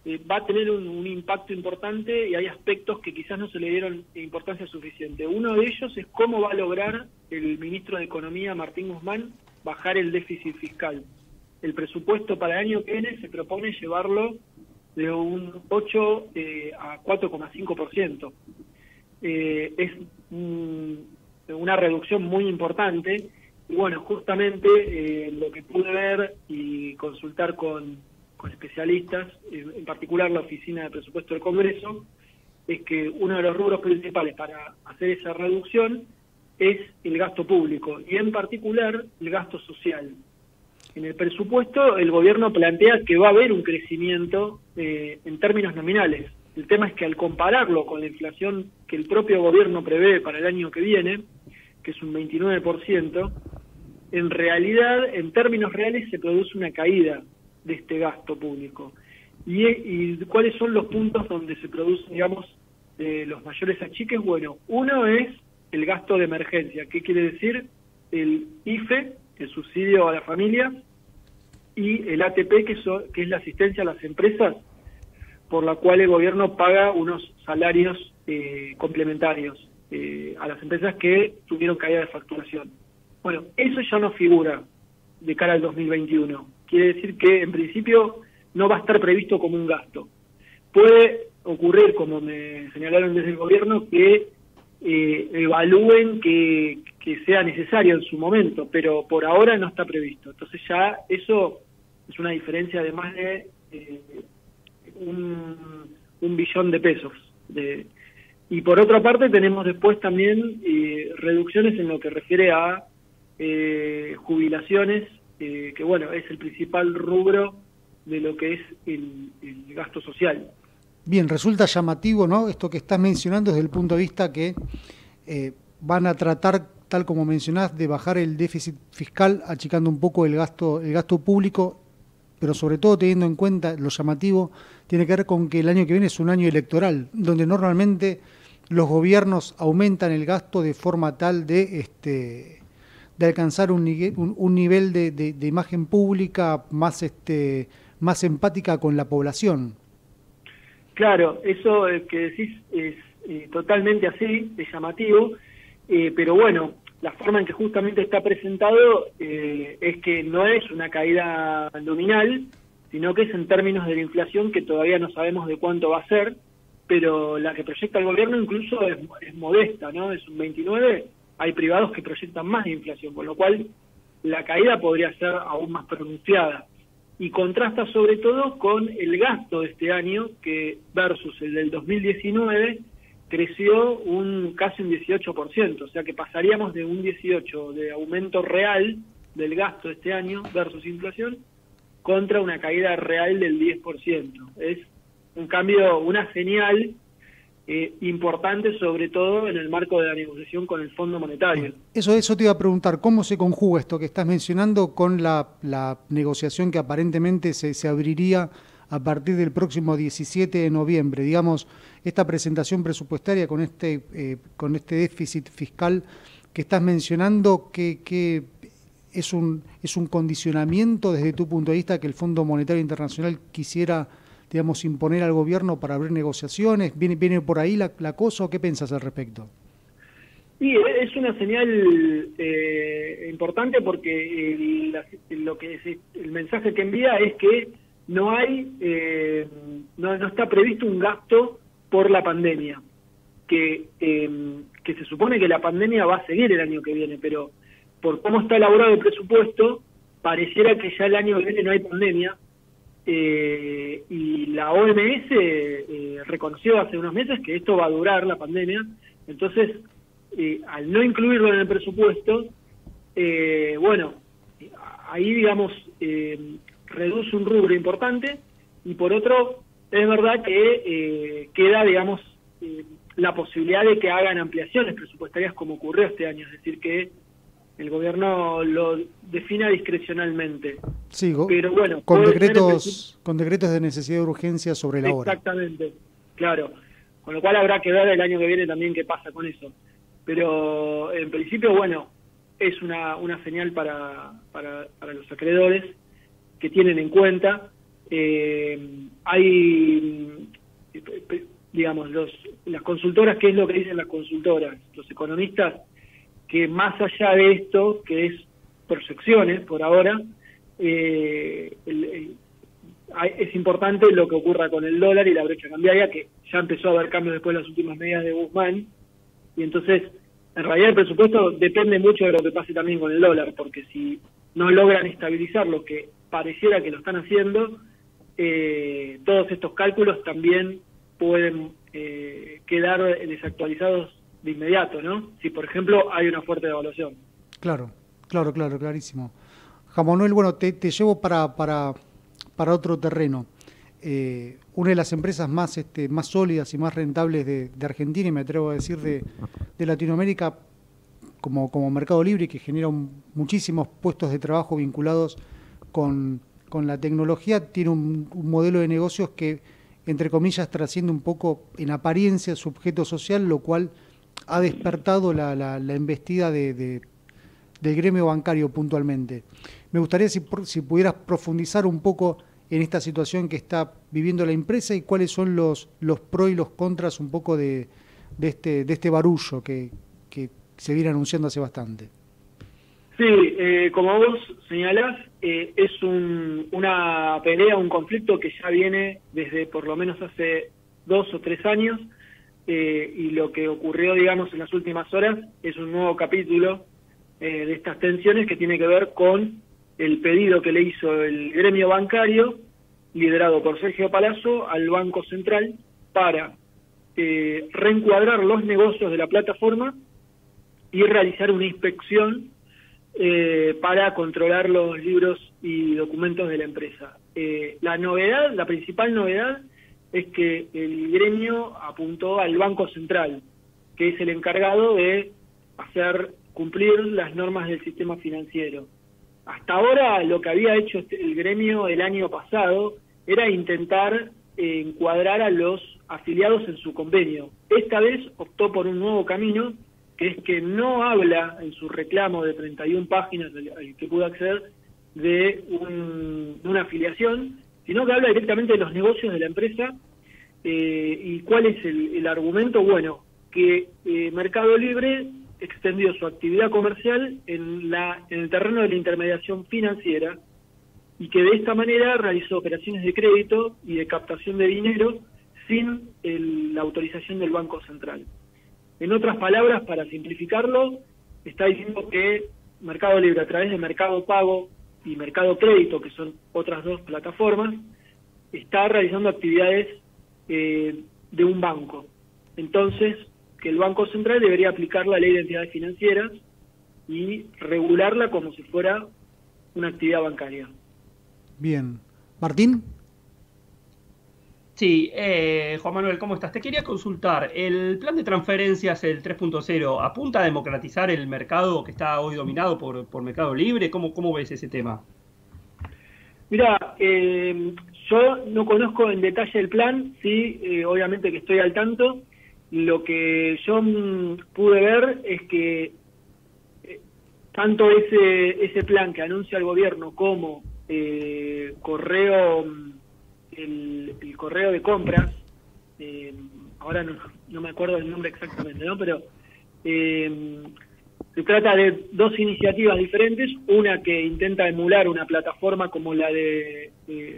S9: va a tener un impacto importante y hay aspectos que quizás no se le dieron importancia suficiente. Uno de ellos es cómo va a lograr el ministro de Economía, Martín Guzmán, bajar el déficit fiscal. El presupuesto para el año que viene se propone llevarlo de un 8 a 4,5%. Es una reducción muy importante. Y bueno, justamente lo que pude ver y consultar con especialistas, en particular la Oficina de Presupuesto del Congreso, es que uno de los rubros principales para hacer esa reducción es el gasto público y en particular el gasto social. En el presupuesto el gobierno plantea que va a haber un crecimiento en términos nominales. El tema es que al compararlo con la inflación que el propio gobierno prevé para el año que viene, que es un 29%, en realidad, en términos reales, se produce una caída de este gasto público. ¿Y cuáles son los puntos donde se producen, digamos, los mayores achiques? Bueno, uno es el gasto de emergencia. ¿Qué quiere decir? El IFE, el subsidio a la familia, y el ATP, que es la asistencia a las empresas, por la cual el gobierno paga unos salarios complementarios a las empresas que tuvieron caída de facturación. Bueno, eso ya no figura de cara al 2021. Quiere decir que, en principio, no va a estar previsto como un gasto. Puede ocurrir, como me señalaron desde el gobierno, que evalúen que sea necesario en su momento, pero por ahora no está previsto. Entonces ya eso es una diferencia de más de un billón de pesos. Y por otra parte tenemos después también reducciones en lo que refiere a jubilaciones, que bueno, es el principal rubro de lo que es el gasto social.
S2: Bien, resulta llamativo, ¿no?, esto que estás mencionando desde el punto de vista que van a tratar, tal como mencionás, de bajar el déficit fiscal, achicando un poco el gasto público, pero sobre todo teniendo en cuenta lo llamativo, tiene que ver con que el año que viene es un año electoral, donde normalmente los gobiernos aumentan el gasto de forma tal de alcanzar un nivel de imagen pública más empática con la población.
S9: Claro, eso que decís es totalmente así, es llamativo, pero bueno, la forma en que justamente está presentado es que no es una caída nominal, sino que es en términos de la inflación, que todavía no sabemos de cuánto va a ser, pero la que proyecta el gobierno incluso es modesta, ¿no? Es un 29%, hay privados que proyectan más de inflación, con lo cual la caída podría ser aún más pronunciada. Y contrasta sobre todo con el gasto de este año, que versus el del 2019 creció casi un 18%, o sea que pasaríamos de un 18% de aumento real del gasto de este año versus inflación contra una caída real del 10%. Es un cambio, una señal importante, sobre todo en el marco de la negociación con el Fondo Monetario.
S2: Eso te iba a preguntar, ¿cómo se conjuga esto que estás mencionando con la negociación que aparentemente se abriría a partir del próximo 17 de noviembre? Digamos, esta presentación presupuestaria con este déficit fiscal que estás mencionando, que es un condicionamiento desde tu punto de vista que el Fondo Monetario Internacional quisiera, digamos, imponer al gobierno para abrir negociaciones. ¿Viene por ahí la cosa o qué pensás al respecto?
S9: Sí, es una señal importante porque el mensaje que envía es que no está previsto un gasto por la pandemia, que se supone que la pandemia va a seguir el año que viene, pero por cómo está elaborado el presupuesto, pareciera que ya el año que viene no hay pandemia. Y la OMS reconoció hace unos meses que esto va a durar, la pandemia. Entonces, al no incluirlo en el presupuesto, bueno, ahí, digamos, reduce un rubro importante, y por otro, es verdad que queda, digamos, la posibilidad de que hagan ampliaciones presupuestarias como ocurrió este año, es decir, que el gobierno lo defina discrecionalmente.
S2: Sí,
S9: pero bueno,
S2: con decretos de necesidad de urgencia sobre la hora.
S9: Exactamente, claro. Con lo cual habrá que ver el año que viene también qué pasa con eso. Pero en principio, bueno, es una señal para los acreedores que tienen en cuenta. Hay, digamos, las consultoras, ¿qué es lo que dicen las consultoras? Los economistas, que más allá de esto, que es proyecciones por ahora, es importante lo que ocurra con el dólar y la brecha cambiaria, que ya empezó a haber cambios después de las últimas medidas de Guzmán, y entonces, en realidad el presupuesto depende mucho de lo que pase también con el dólar, porque si no logran estabilizar lo que pareciera que lo están haciendo, todos estos cálculos también pueden quedar desactualizados de inmediato, ¿no? Si, por ejemplo, hay una fuerte devaluación.
S2: Clarísimo. Juan Manuel, bueno, te llevo para otro terreno. Una de las empresas más sólidas y más rentables de Argentina, y me atrevo a decir de Latinoamérica, como Mercado Libre, que genera muchísimos puestos de trabajo vinculados con la tecnología, tiene un modelo de negocios que, entre comillas, trasciende un poco en apariencia su objeto social, lo cual ha despertado la embestida del gremio bancario puntualmente. Me gustaría si pudieras profundizar un poco en esta situación que está viviendo la empresa y cuáles son los pros y los contras un poco de este barullo que se viene anunciando hace bastante.
S9: Sí, como vos señalás, es una pelea, un conflicto que ya viene desde por lo menos hace 2 o 3 años, y lo que ocurrió, digamos, en las últimas horas es un nuevo capítulo de estas tensiones que tiene que ver con el pedido que le hizo el gremio bancario, liderado por Sergio Palazzo, al Banco Central para reencuadrar los negocios de la plataforma y realizar una inspección para controlar los libros y documentos de la empresa. La principal novedad es que el gremio apuntó al Banco Central, que es el encargado de hacer cumplir las normas del sistema financiero. Hasta ahora lo que había hecho el gremio el año pasado era intentar encuadrar a los afiliados en su convenio. Esta vez optó por un nuevo camino, que es que no habla en su reclamo de 31 páginas al que pudo acceder de una afiliación, sino que habla directamente de los negocios de la empresa. ¿Y cuál es el argumento? Bueno, que Mercado Libre extendió su actividad comercial en el terreno de la intermediación financiera y que de esta manera realizó operaciones de crédito y de captación de dinero sin la autorización del Banco Central. En otras palabras, para simplificarlo, está diciendo que Mercado Libre, a través de Mercado Pago y Mercado Crédito, que son otras 2 plataformas, está realizando actividades de un banco. Entonces, que el Banco Central debería aplicar la Ley de Entidades Financieras y regularla como si fuera una actividad bancaria.
S2: Bien. ¿Martín?
S3: Sí, Juan Manuel, ¿cómo estás? Te quería consultar, ¿el plan de transferencias, el 3.0, apunta a democratizar el mercado que está hoy dominado por Mercado Libre? ¿Cómo ves ese tema?
S9: Mira, yo no conozco en detalle el plan, sí, obviamente que estoy al tanto. Lo que yo pude ver es que tanto ese plan que anuncia el gobierno como correo, el correo de compras, ahora no me acuerdo el nombre exactamente, ¿no? Pero se trata de 2 iniciativas diferentes, una que intenta emular una plataforma como la de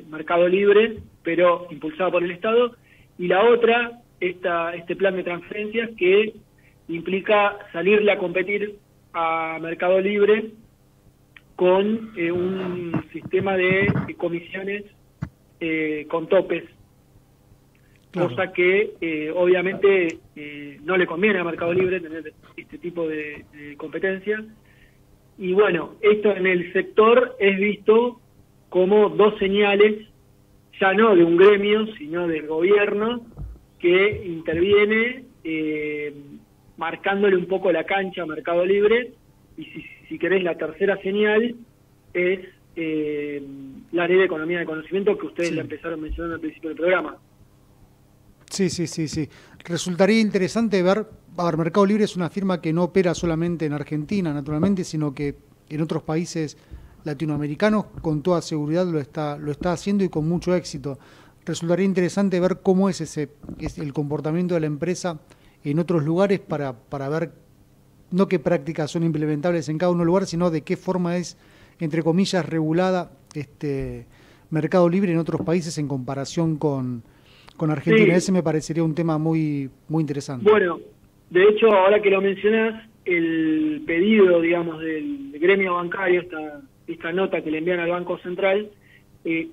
S9: Mercado Libre, pero impulsada por el Estado, y la otra, este plan de transferencias que implica salirle a competir a Mercado Libre con un sistema de comisiones con topes, claro. Cosa que obviamente no le conviene a Mercado Libre tener este tipo de competencia. Y bueno, esto en el sector es visto como 2 señales, ya no de un gremio, sino del gobierno, que interviene marcándole un poco la cancha a Mercado Libre. Y si querés, la tercera señal es la Ley de Economía de Conocimiento, que ustedes la empezaron mencionando al principio del programa.
S2: Sí. Resultaría interesante ver, Mercado Libre es una firma que no opera solamente en Argentina, naturalmente, sino que en otros países latinoamericanos con toda seguridad lo está haciendo y con mucho éxito. Resultaría interesante ver cómo es el comportamiento de la empresa en otros lugares para ver no qué prácticas son implementables en cada uno de los lugares, sino de qué forma es, entre comillas, regulada Mercado Libre en otros países en comparación con Argentina. Sí. Ese me parecería un tema muy, muy interesante.
S9: Bueno, de hecho, ahora que lo mencionás, el pedido, digamos, del gremio bancario, esta nota que le envían al Banco Central,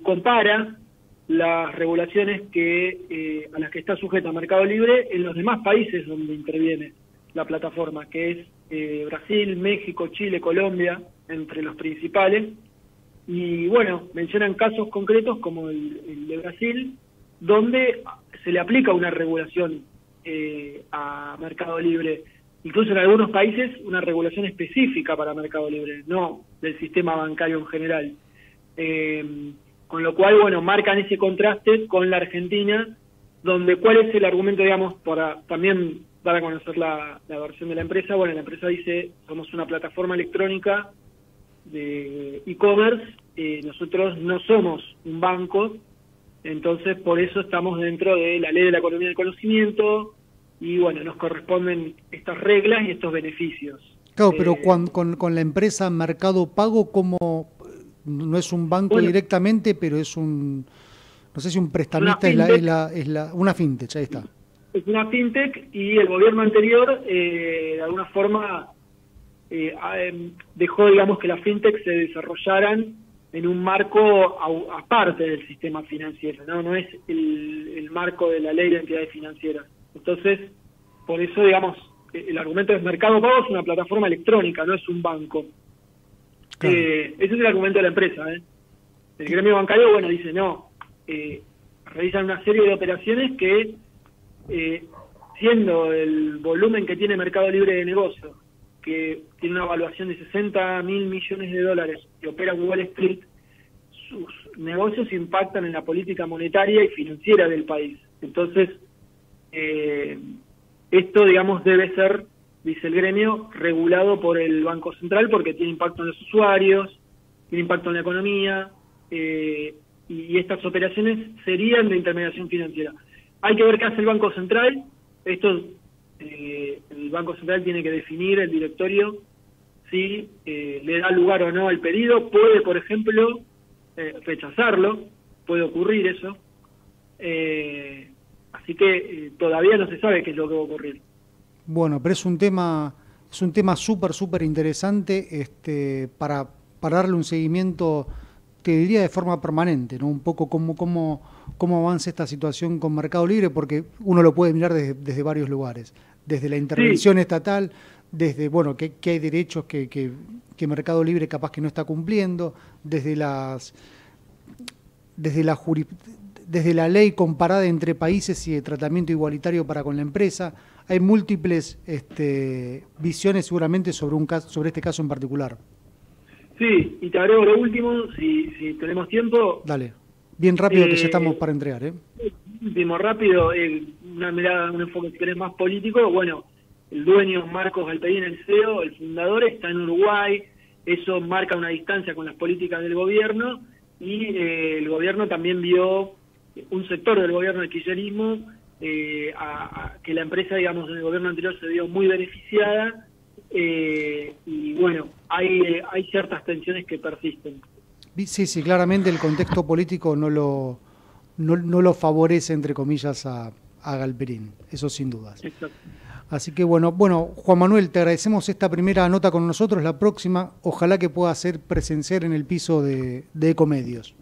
S9: compara las regulaciones a las que está sujeta Mercado Libre en los demás países donde interviene la plataforma, que es Brasil, México, Chile, Colombia, entre los principales. Y bueno, mencionan casos concretos como el de Brasil, donde se le aplica una regulación a Mercado Libre. incluso en algunos países, una regulación específica para Mercado Libre, no del sistema bancario en general. Con lo cual, bueno, marcan ese contraste con la Argentina, donde cuál es el argumento, digamos, para también dar a conocer la versión de la empresa. Bueno, la empresa dice, somos una plataforma electrónica de e-commerce, nosotros no somos un banco, entonces por eso estamos dentro de la ley de la economía del conocimiento y bueno, nos corresponden estas reglas y estos beneficios.
S2: Claro, pero con la empresa Mercado Pago, como no es un banco directamente, pero es un, no sé si un prestamista, es una fintech, ahí está.
S9: Es una fintech y el gobierno anterior de alguna forma dejó, digamos, que las fintech se desarrollaran en un marco aparte del sistema financiero, no es el marco de la ley de entidades financieras. Entonces, por eso, digamos, el argumento es Mercado Pago es una plataforma electrónica, no es un banco. Claro. Ese es el argumento de la empresa. El gremio bancario, bueno, dice no, realizan una serie de operaciones que, siendo el volumen que tiene Mercado Libre de negocio, que tiene una evaluación de 60.000 millones de dólares y opera en Wall Street, sus negocios impactan en la política monetaria y financiera del país. Entonces, esto, digamos, debe ser, dice el gremio, regulado por el Banco Central porque tiene impacto en los usuarios, tiene impacto en la economía, y estas operaciones serían de intermediación financiera. Hay que ver qué hace el Banco Central. Esto, el Banco Central tiene que definir, el directorio, si le da lugar o no al pedido. Puede, por ejemplo, rechazarlo, puede ocurrir eso. Así que todavía no se sabe qué es lo que va a ocurrir.
S2: Bueno, pero es un tema súper interesante para darle un seguimiento, te diría de forma permanente, ¿no? Un poco cómo avanza esta situación con Mercado Libre, porque uno lo puede mirar desde varios lugares, desde la intervención estatal, desde, bueno, que hay derechos que Mercado Libre capaz que no está cumpliendo, desde la ley comparada entre países y de tratamiento igualitario para con la empresa. Hay múltiples visiones seguramente sobre este caso en particular.
S9: Sí, y te agrego lo último, si tenemos tiempo.
S2: Dale, bien rápido que ya estamos para entregar.
S9: Último, rápido, una mirada, un enfoque si querés más político. Bueno, el dueño Marcos Galperín, el CEO, el fundador, está en Uruguay. Eso marca una distancia con las políticas del gobierno y el gobierno también vio, un sector del gobierno del kirchnerismo, que la empresa, digamos, en el gobierno anterior se vio muy beneficiada, y bueno, hay ciertas tensiones que persisten.
S2: Sí, claramente el contexto político no lo favorece, entre comillas, a Galperín, eso sin dudas.
S9: Exacto.
S2: Así que bueno, Juan Manuel, te agradecemos esta primera nota con nosotros. La próxima, ojalá que pueda ser presencial en el piso de Ecomedios.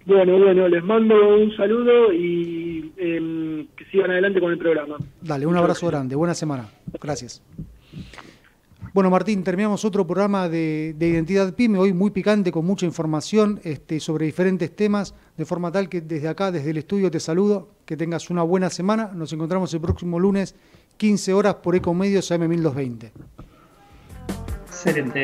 S9: Bueno, les mando un saludo y que sigan adelante con el programa.
S2: Dale, un abrazo grande, buena semana. Gracias. Bueno, Martín, terminamos otro programa de Identidad PYME, hoy muy picante, con mucha información sobre diferentes temas, de forma tal que desde acá, desde el estudio, te saludo, que tengas una buena semana. Nos encontramos el próximo lunes, 15 horas por Ecomedios AM 1220.
S3: Excelente.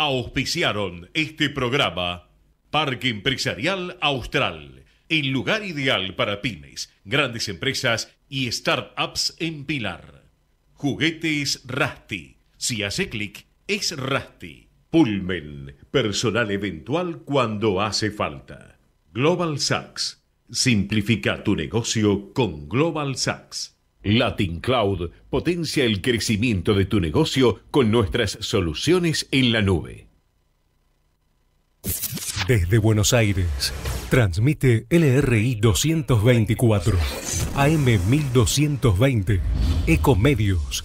S1: Auspiciaron este programa Parque Empresarial Austral, el lugar ideal para pymes, grandes empresas y startups en Pilar. Juguetes Rusty, si hace clic es Rusty. Pullman, personal eventual cuando hace falta. Global Sachs, simplifica tu negocio con Global Sachs. Latin Cloud potencia el crecimiento de tu negocio con nuestras soluciones en la nube.
S6: Desde Buenos Aires, transmite LRI 224, AM 1220, Ecomedios,